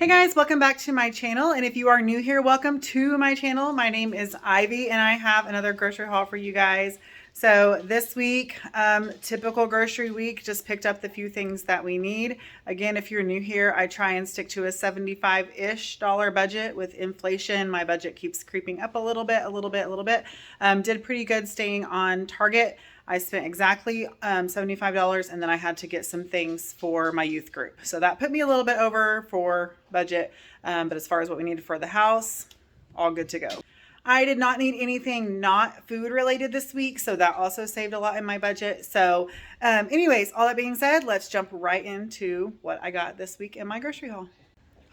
Hey guys, welcome back to my channel. And if you are new here, welcome to my channel. My name is Ivy and I have another grocery haul for you guys. So this week, typical grocery week, just picked up the few things that we need. Again, if you're new here, I try and stick to a $75-ish budget. With inflation, my budget keeps creeping up a little bit. Did pretty good staying on target. I spent exactly $75, and then I had to get some things for my youth group. So that put me a little bit over for budget. But as far as what we needed for the house, all good to go. I did not need anything not food related this week, so that also saved a lot in my budget. So anyways, all that being said, let's jump right into what I got this week in my grocery haul.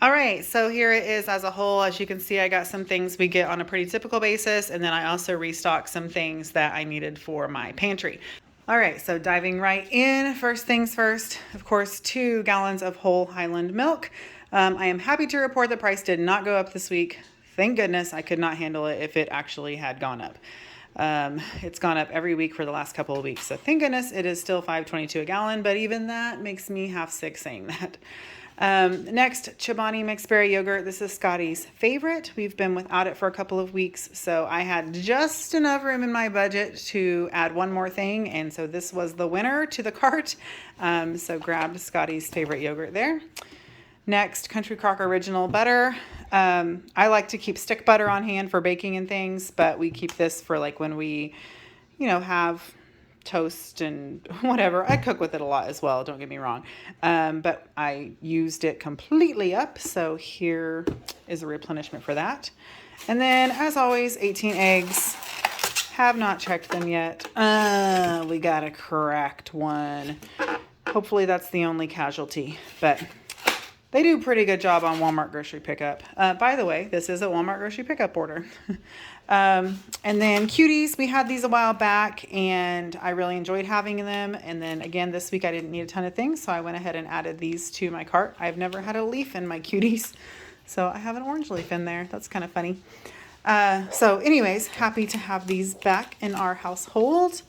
All right, so here it is as a whole. As you can see, I got some things we get on a pretty typical basis, and then I also restocked some things that I needed for my pantry. All right, so diving right in, first things first, of course, 2 gallons of whole Highland milk. I am happy to report the price did not go up this week. Thank goodness. I could not handle it if it actually had gone up. It's gone up every week for the last couple of weeks, so thank goodness it is still $5.22 a gallon, but even that makes me half sick saying that. Next, Chobani mixed berry yogurt. This is Scotty's favorite. We've been without it for a couple of weeks, so I had just enough room in my budget to add one more thing, and so this was the winner to the cart. So grabbed Scotty's favorite yogurt there. Next, Country Crock Original butter. I like to keep stick butter on hand for baking and things, but we keep this for like when we, have toast and whatever. I cook with it a lot as well, don't get me wrong. But I used it completely up, so here is a replenishment for that. And then, as always, 18 eggs. Have not checked them yet. We got a cracked one. Hopefully that's the only casualty, but they do a pretty good job on Walmart grocery pickup. By the way, this is a Walmart grocery pickup order. And then cuties, we had these a while back and I really enjoyed having them. And then again, this week I didn't need a ton of things, so I went ahead and added these to my cart. I've never had a leaf in my cuties, so I have an orange leaf in there. That's kind of funny. So anyways, happy to have these back in our household.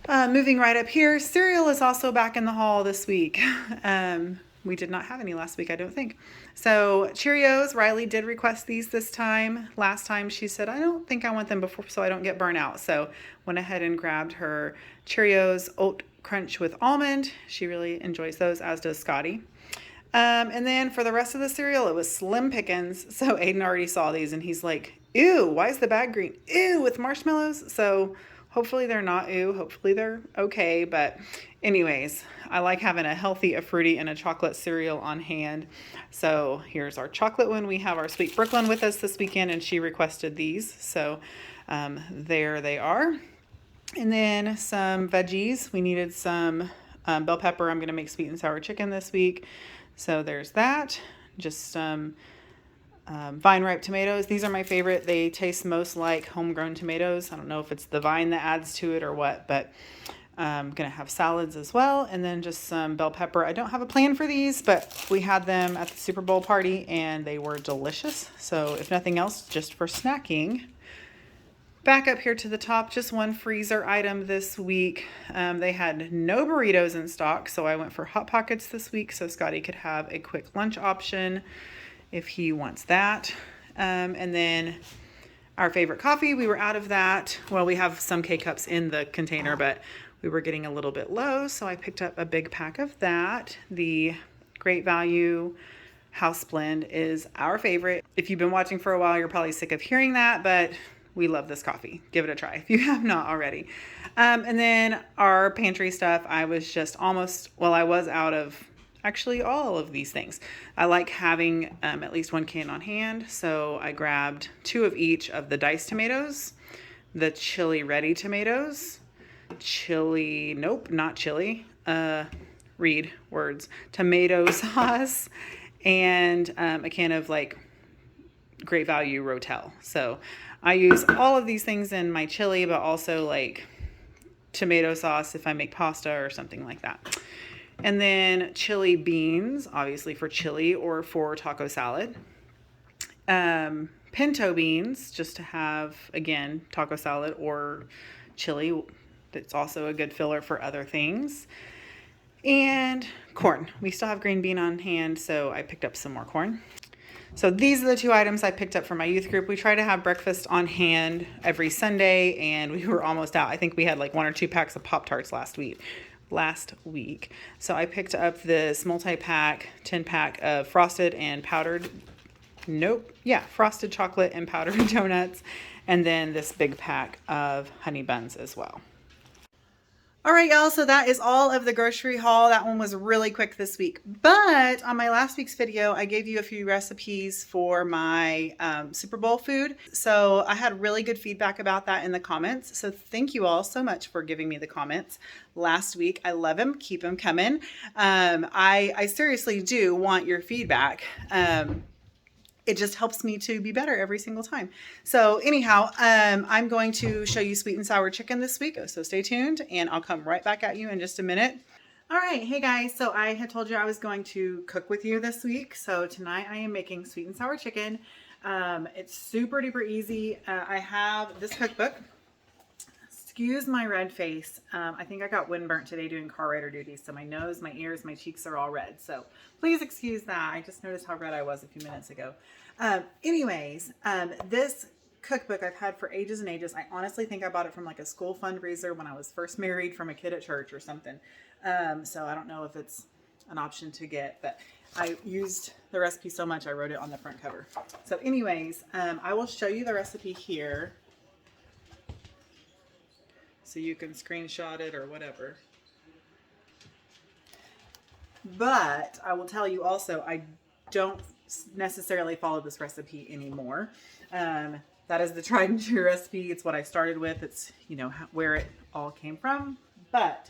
Moving right up here, cereal is also back in the haul this week. We did not have any last week, I don't think. So Cheerios, Riley did request these this time. Last time she said, I don't think I want them before so I don't get burnt out. So went ahead and grabbed her Cheerios Oat Crunch with almond. She really enjoys those, as does Scotty. And then for the rest of the cereal, it was Slim Pickens. So Aiden already saw these and he's like, ew, why is the bag green? Ew, with marshmallows. So hopefully they're not ew. Hopefully they're okay. But anyways, I like having a healthy, a fruity, and a chocolate cereal on hand. So here's our chocolate one. We have our Sweet Brooklyn with us this weekend, and she requested these. So there they are. And then some veggies. We needed some bell pepper. I'm going to make sweet and sour chicken this week. So there's that. Just some vine ripe tomatoes. These are my favorite. They taste most like homegrown tomatoes. I don't know if it's the vine that adds to it or what, but I'm going to have salads as well. And then just some bell pepper. I don't have a plan for these, but we had them at the Super Bowl party and they were delicious. So if nothing else, just for snacking. Back up here to the top, just one freezer item this week. They had no burritos in stock, so I went for Hot Pockets this week so Scotty could have a quick lunch option if he wants that. And then our favorite coffee, we were out of that. Well, we have some K-Cups in the container, but we were getting a little bit low, so I picked up a big pack of that. The Great Value House Blend is our favorite. If you've been watching for a while, you're probably sick of hearing that, but we love this coffee. Give it a try if you have not already. And then our pantry stuff, I was out of actually all of these things. I like having at least one can on hand, so I grabbed 2 of each of the diced tomatoes, the chili ready tomatoes, read words, tomato sauce, and a can of like Great Value Rotel. So I use all of these things in my chili, but also like tomato sauce if I make pasta or something like that. And then chili beans, obviously for chili or for taco salad. Pinto beans, just to have, again, taco salad or chili. That's also a good filler for other things. And corn. We still have green bean on hand, so I picked up some more corn. So these are the 2 items I picked up for my youth group. We try to have breakfast on hand every Sunday, and we were almost out. I think we had like 1 or 2 packs of Pop-Tarts last week. So I picked up this multi-pack, 10-pack of frosted and powdered, frosted chocolate and powdered donuts, and then this big pack of honey buns as well. All right, y'all, so that is all of the grocery haul. That one was really quick this week. But on my last week's video, I gave you a few recipes for my Super Bowl food. So I had really good feedback about that in the comments. So thank you all so much for giving me the comments last week. I love them. Keep them coming. I seriously do want your feedback. It just helps me to be better every single time. So anyhow, I'm going to show you sweet and sour chicken this week. So stay tuned and I'll come right back at you in just a minute. All right. Hey guys. So I had told you I was going to cook with you this week. So tonight I am making sweet and sour chicken. It's super duper easy. I have this cookbook. Excuse my red face. I think I got wind burnt today doing car rider duty. So my nose, my ears, my cheeks are all red. So please excuse that. I just noticed how red I was a few minutes ago. This cookbook I've had for ages and ages. I honestly think I bought it from like a school fundraiser when I was first married from a kid at church or something. So I don't know if it's an option to get, but I used the recipe so much I wrote it on the front cover. So anyways, I will show you the recipe here so you can screenshot it or whatever. But I will tell you also, I don't necessarily follow this recipe anymore. That is the tried and true recipe. It's what I started with. It's, you know, where it all came from. But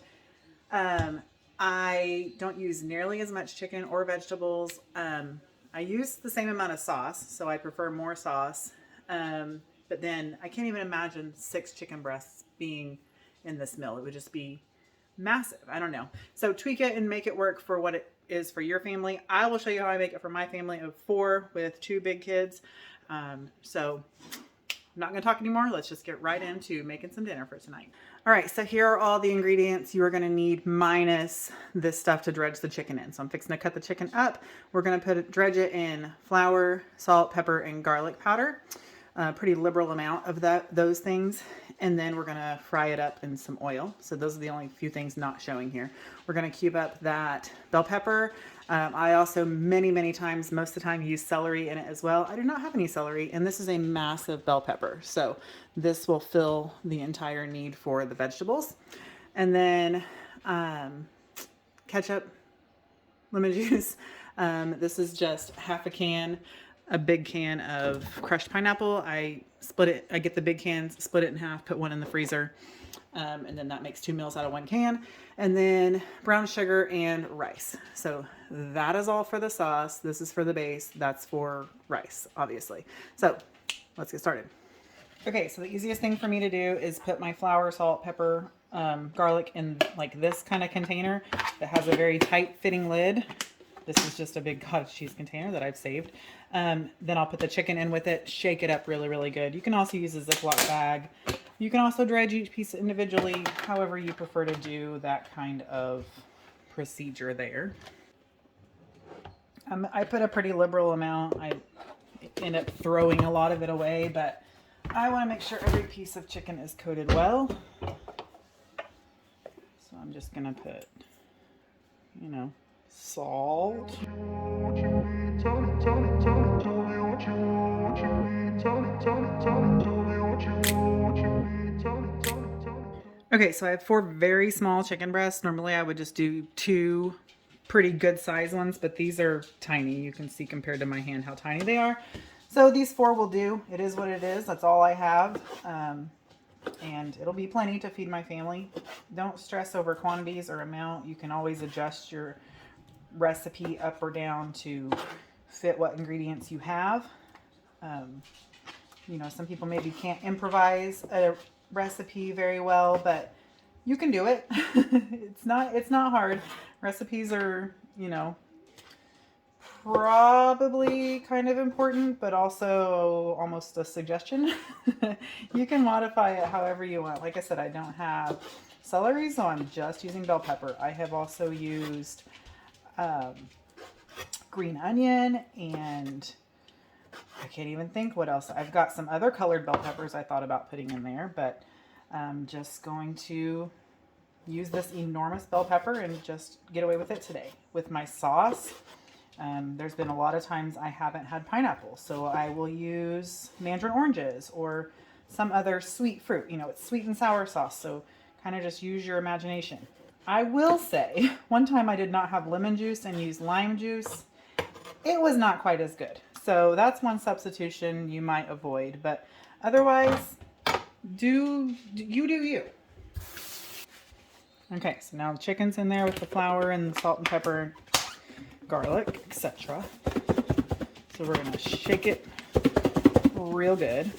I don't use nearly as much chicken or vegetables. I use the same amount of sauce, so I prefer more sauce. But then I can't even imagine 6 chicken breasts being in this meal. It would just be massive. I don't know. So tweak it and make it work for what it is for your family. I will show you how I make it for my family of 4 with 2 big kids. So I'm not going to talk anymore. Let's just get right into making some dinner for tonight. All right, so here are all the ingredients you are going to need minus this stuff to dredge the chicken in. So I'm fixing to cut the chicken up. We're going to dredge it in flour, salt, pepper, and garlic powder. A pretty liberal amount of those things. And then we're going to fry it up in some oil. So those are the only few things not showing here. We're going to cube up that bell pepper. I also many times, most of the time, use celery in it as well. I do not have any celery, and this is a massive bell pepper. So this will fill the entire need for the vegetables. And then ketchup, lemon juice. This is just half a can. A big can of crushed pineapple. I get the big cans, split it in half, put one in the freezer. And then that makes 2 meals out of 1 can. And then brown sugar and rice. So that is all for the sauce. This is for the base. That's for rice, obviously. So let's get started. Okay, so the easiest thing for me to do is put my flour, salt, pepper, garlic in like this kind of container that has a very tight fitting lid. This is just a big cottage cheese container that I've saved. Then I'll put the chicken in with it, shake it up really good. You can also use a Ziploc bag. You can also dredge each piece individually, however you prefer to do that kind of procedure there. I put a pretty liberal amount. I end up throwing a lot of it away, but I want to make sure every piece of chicken is coated well. So I'm just going to put, you know, salt. Okay, so I have 4 very small chicken breasts. Normally I would just do 2 pretty good size ones, but these are tiny. You can see compared to my hand how tiny they are. So these 4 will do. It is what it is. That's all I have. And it'll be plenty to feed my family. Don't stress over quantities or amount. You can always adjust your recipe up or down to fit what ingredients you have. You know, some people maybe can't improvise a recipe very well, but you can do it. It's not hard. Recipes are, you know, probably kind of important, but also almost a suggestion. You can modify it however you want. Like I said, I don't have celery, so I'm just using bell pepper. I have also used green onion, and I can't even think what else. I've got some other colored bell peppers I thought about putting in there, but I'm just going to use this enormous bell pepper and just get away with it today. With my sauce, there's been a lot of times I haven't had pineapple, so I will use mandarin oranges or some other sweet fruit. You know, it's sweet and sour sauce, so kind of just use your imagination. I will say, one time I did not have lemon juice and used lime juice. It was not quite as good. So that's one substitution you might avoid, but otherwise, do you. Okay, so now the chicken's in there with the flour and the salt and pepper, garlic, etc. So we're gonna shake it real good.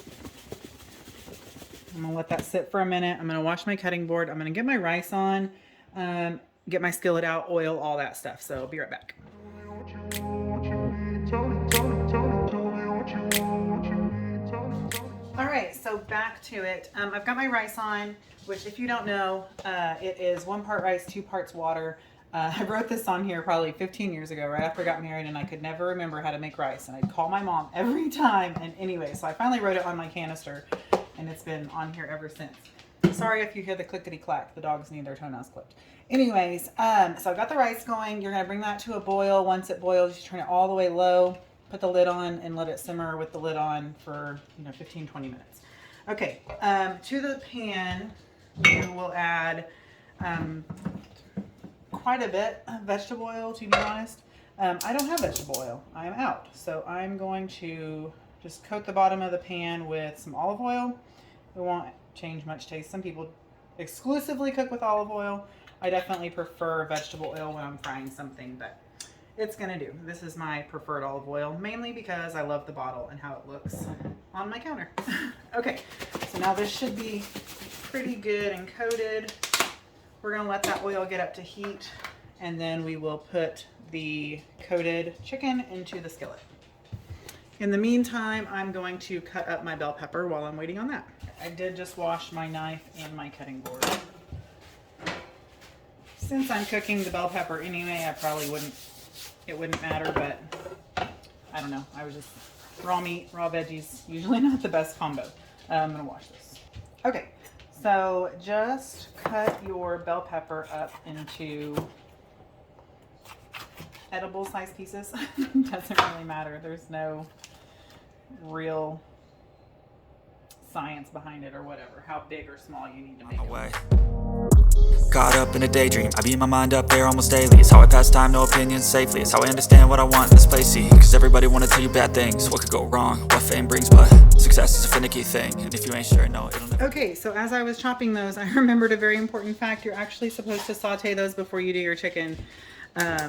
I'm gonna let that sit for a minute. I'm gonna wash my cutting board. I'm gonna get my rice on, get my skillet out, oil, all that stuff. So I'll be right back. All right, so back to it. I've got my rice on, which if you don't know, it is 1 part rice, 2 parts water. I wrote this on here probably 15 years ago, right after I got married, and I could never remember how to make rice. And I'd call my mom every time. And anyway, so I finally wrote it on my canister, and it's been on here ever since. Sorry if you hear the clickety-clack. The dogs need their toenails clipped. Anyways, so I've got the rice going. You're going to bring that to a boil. Once it boils, you turn it all the way low, put the lid on, and let it simmer with the lid on for 15, 20 minutes. Okay, to the pan, you will add quite a bit of vegetable oil, to be honest. I don't have vegetable oil. I am out. So I'm going to just coat the bottom of the pan with some olive oil. It won't change much taste. Some people exclusively cook with olive oil. I definitely prefer vegetable oil when I'm frying something, but it's gonna do. This is my preferred olive oil, mainly because I love the bottle and how it looks on my counter. Okay, so now this should be pretty good and coated. We're gonna let that oil get up to heat, and then we will put the coated chicken into the skillet. In the meantime, I'm going to cut up my bell pepper while I'm waiting on that. I did just wash my knife and my cutting board. Since I'm cooking the bell pepper anyway, it wouldn't matter, but I don't know. I was just raw meat, raw veggies, usually not the best combo. I'm gonna wash this. Okay, so just cut your bell pepper up into edible size pieces. Doesn't really matter. There's no real science behind it or whatever, how big or small you need to make it. Caught up in a daydream, I beat my mind up there almost daily. It's how I pass time, no opinions safely. It's how I understand what I want in this place, see. Cause everybody wanna tell you bad things. What could go wrong, what fame brings, but success is a finicky thing. And if you ain't sure, no, it'll never. Okay, so as I was chopping those, I remembered a very important fact. You're actually supposed to saute those before you do your chicken.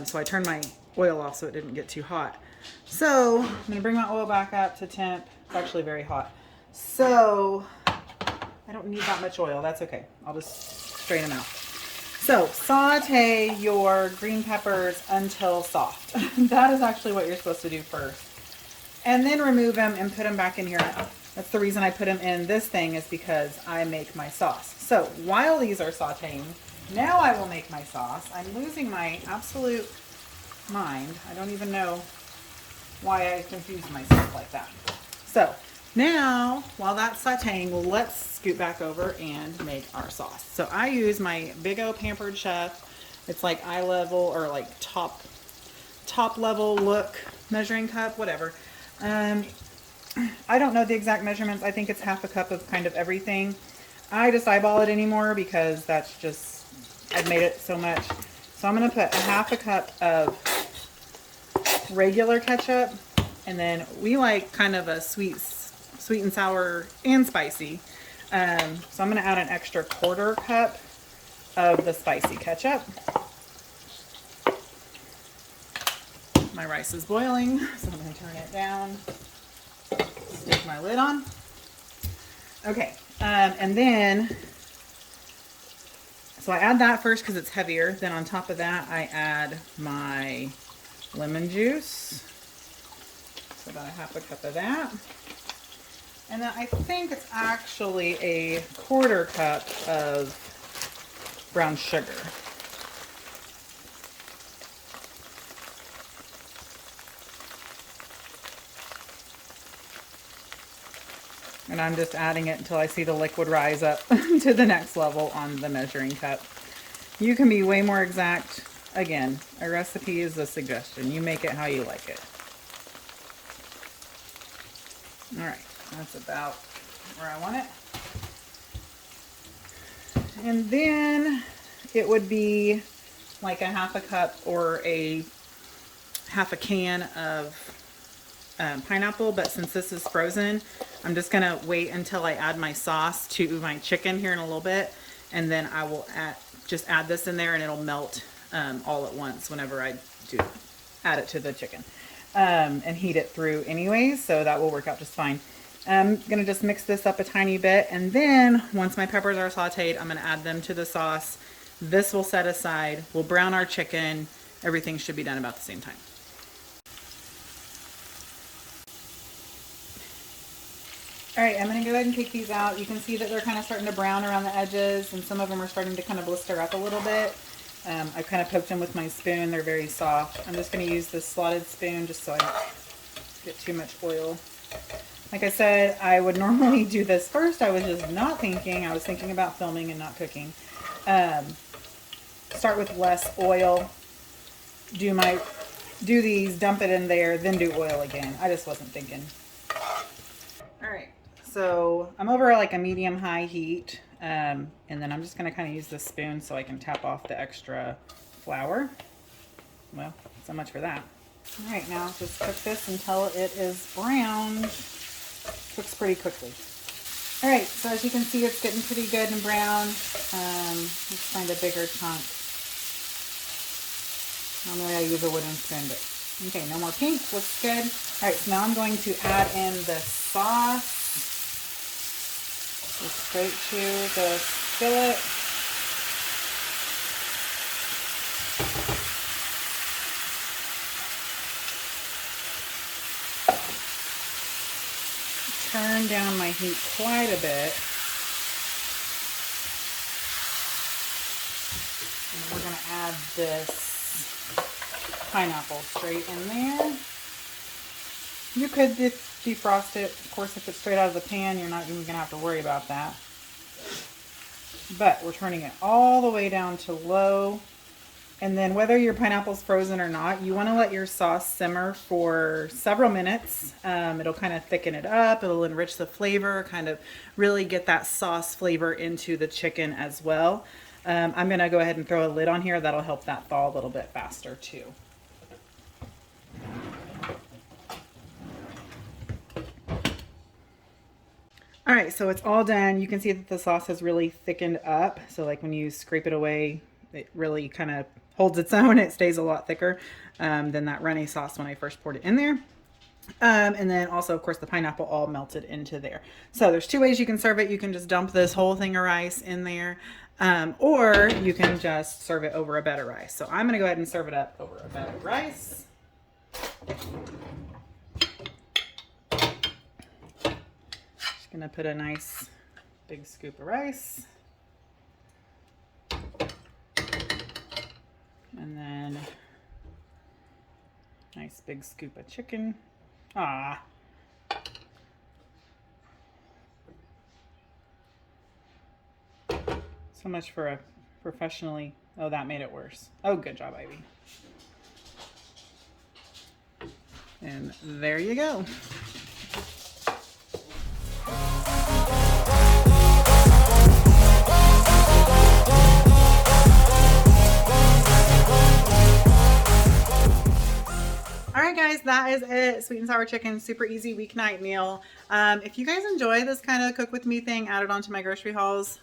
So I turned my oil off so it didn't get too hot. So I'm gonna bring my oil back up to temp. It's actually very hot. So I don't need that much oil. That's okay. I'll just strain them out. So saute your green peppers until soft. That is actually what you're supposed to do first. And then remove them and put them back in here. That's the reason I put them in this thing, is because I make my sauce. So while these are sauteing, now I will make my sauce. I'm losing my absolute mind. I don't even know why I confused myself like that. So now, while that's sauteing, let's scoot back over and make our sauce. So I use my Big O Pampered Chef. It's like eye level or like top level look measuring cup, whatever. I don't know the exact measurements. I think it's half a cup of kind of everything. I just eyeball it anymore because that's just, I've made it so much. So I'm gonna put a half a cup of regular ketchup, and then we like kind of a sweet and sour and spicy. So I'm gonna add an extra 1/4 cup of the spicy ketchup. My rice is boiling, so I'm gonna turn it down, stick my lid on. Okay, and then, so I add that first because it's heavier. Then on top of that, I add my lemon juice. So about a half a cup of that. And then I think it's actually a 1/4 cup of brown sugar. And I'm just adding it until I see the liquid rise up to the next level on the measuring cup. You can be way more exact. Again, a recipe is a suggestion. You make it how you like it. All right, that's about where I want it. And then it would be like a half a cup or a half a can of pineapple, but since this is frozen, I'm just gonna wait until I add my sauce to my chicken here in a little bit, and then I will just add this in there and it'll melt all at once whenever I do add it to the chicken, and heat it through anyways, so that will work out just fine. I'm gonna just mix this up a tiny bit, and then once my peppers are sauteed, I'm gonna add them to the sauce. This will set aside, we'll brown our chicken. Everything should be done about the same time. All right, I'm gonna go ahead and take these out. You can see that they're kind of starting to brown around the edges, and some of them are starting to kind of blister up a little bit. I kind of poked them with my spoon. They're very soft. I'm just gonna use this slotted spoon just so I don't get too much oil. Like I said, I would normally do this first. I was just not thinking. I was thinking about filming and not cooking. Start with less oil. Do these, dump it in there, then do oil again. I just wasn't thinking. All right. So I'm over like a medium-high heat, and then I'm just going to kind of use this spoon so I can tap off the extra flour. Well, so much for that. All right, now just cook this until it is browned. Cooks pretty quickly. All right, so as you can see, it's getting pretty good and brown. Let's find a bigger chunk. Normally I use a wooden spoon, but okay, no more pink. Looks good. All right, so now I'm going to add in the sauce. Straight to the skillet. Turn down my heat quite a bit. And we're going to add this pineapple straight in there. You could defrost it. Of course, if it's straight out of the pan, you're not even going to have to worry about that. But we're turning it all the way down to low. And then whether your pineapple's frozen or not, you want to let your sauce simmer for several minutes. It'll kind of thicken it up. It'll enrich the flavor, kind of really get that sauce flavor into the chicken as well. I'm going to go ahead and throw a lid on here. That'll help that thaw a little bit faster too. All right, so it's all done. You can see that the sauce has really thickened up. So like when you scrape it away, it really kind of holds its own. It stays a lot thicker than that runny sauce when I first poured it in there. And then also, of course, the pineapple all melted into there. So there's two ways you can serve it. You can just dump this whole thing of rice in there, or you can just serve it over a bed of rice. So I'm going to go ahead and serve it up over a bed of rice. Gonna put a nice big scoop of rice, and then nice big scoop of chicken. So much for a professionally. Oh, that made it worse. Oh, good job, Ivy. And there you go. All right, guys, that is it. Sweet and sour chicken, super easy weeknight meal. If you guys enjoy this kind of cook with me thing, add it onto my grocery hauls.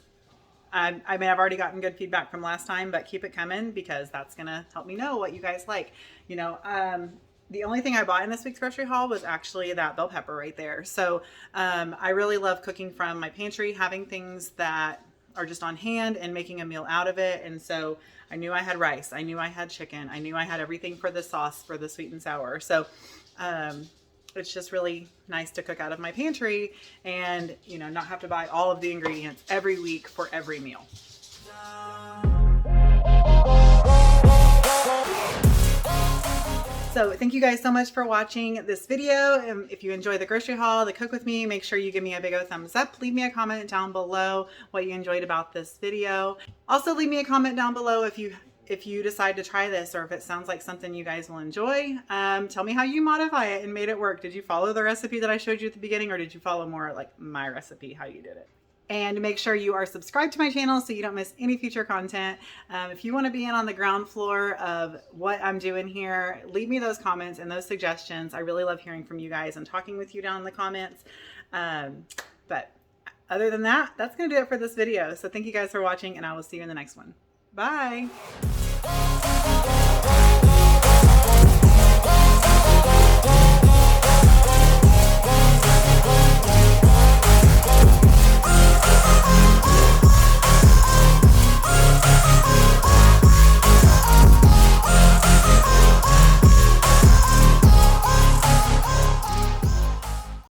I mean, I've already gotten good feedback from last time, but keep it coming because that's going to help me know what you guys like. You know, the only thing I bought in this week's grocery haul was actually that bell pepper right there. So I really love cooking from my pantry, having things that are just on hand and making a meal out of it. And so I knew I had rice. I knew I had chicken. I knew I had everything for the sauce for the sweet and sour. So it's just really nice to cook out of my pantry and, you know, not have to buy all of the ingredients every week for every meal. So thank you guys so much for watching this video. If you enjoy the grocery haul, the cook with me, make sure you give me a big old thumbs up. Leave me a comment down below what you enjoyed about this video. Also leave me a comment down below if you decide to try this, or if it sounds like something you guys will enjoy. Tell me how you modify it and made it work. Did you follow the recipe that I showed you at the beginning, or did you follow more like my recipe, how you did it? And make sure you are subscribed to my channel so you don't miss any future content. If you want to be in on the ground floor of what I'm doing here, leave me those comments and those suggestions. I really love hearing from you guys and talking with you down in the comments. But other than that, that's going to do it for this video. So thank you guys for watching, and I will see you in the next one. Bye.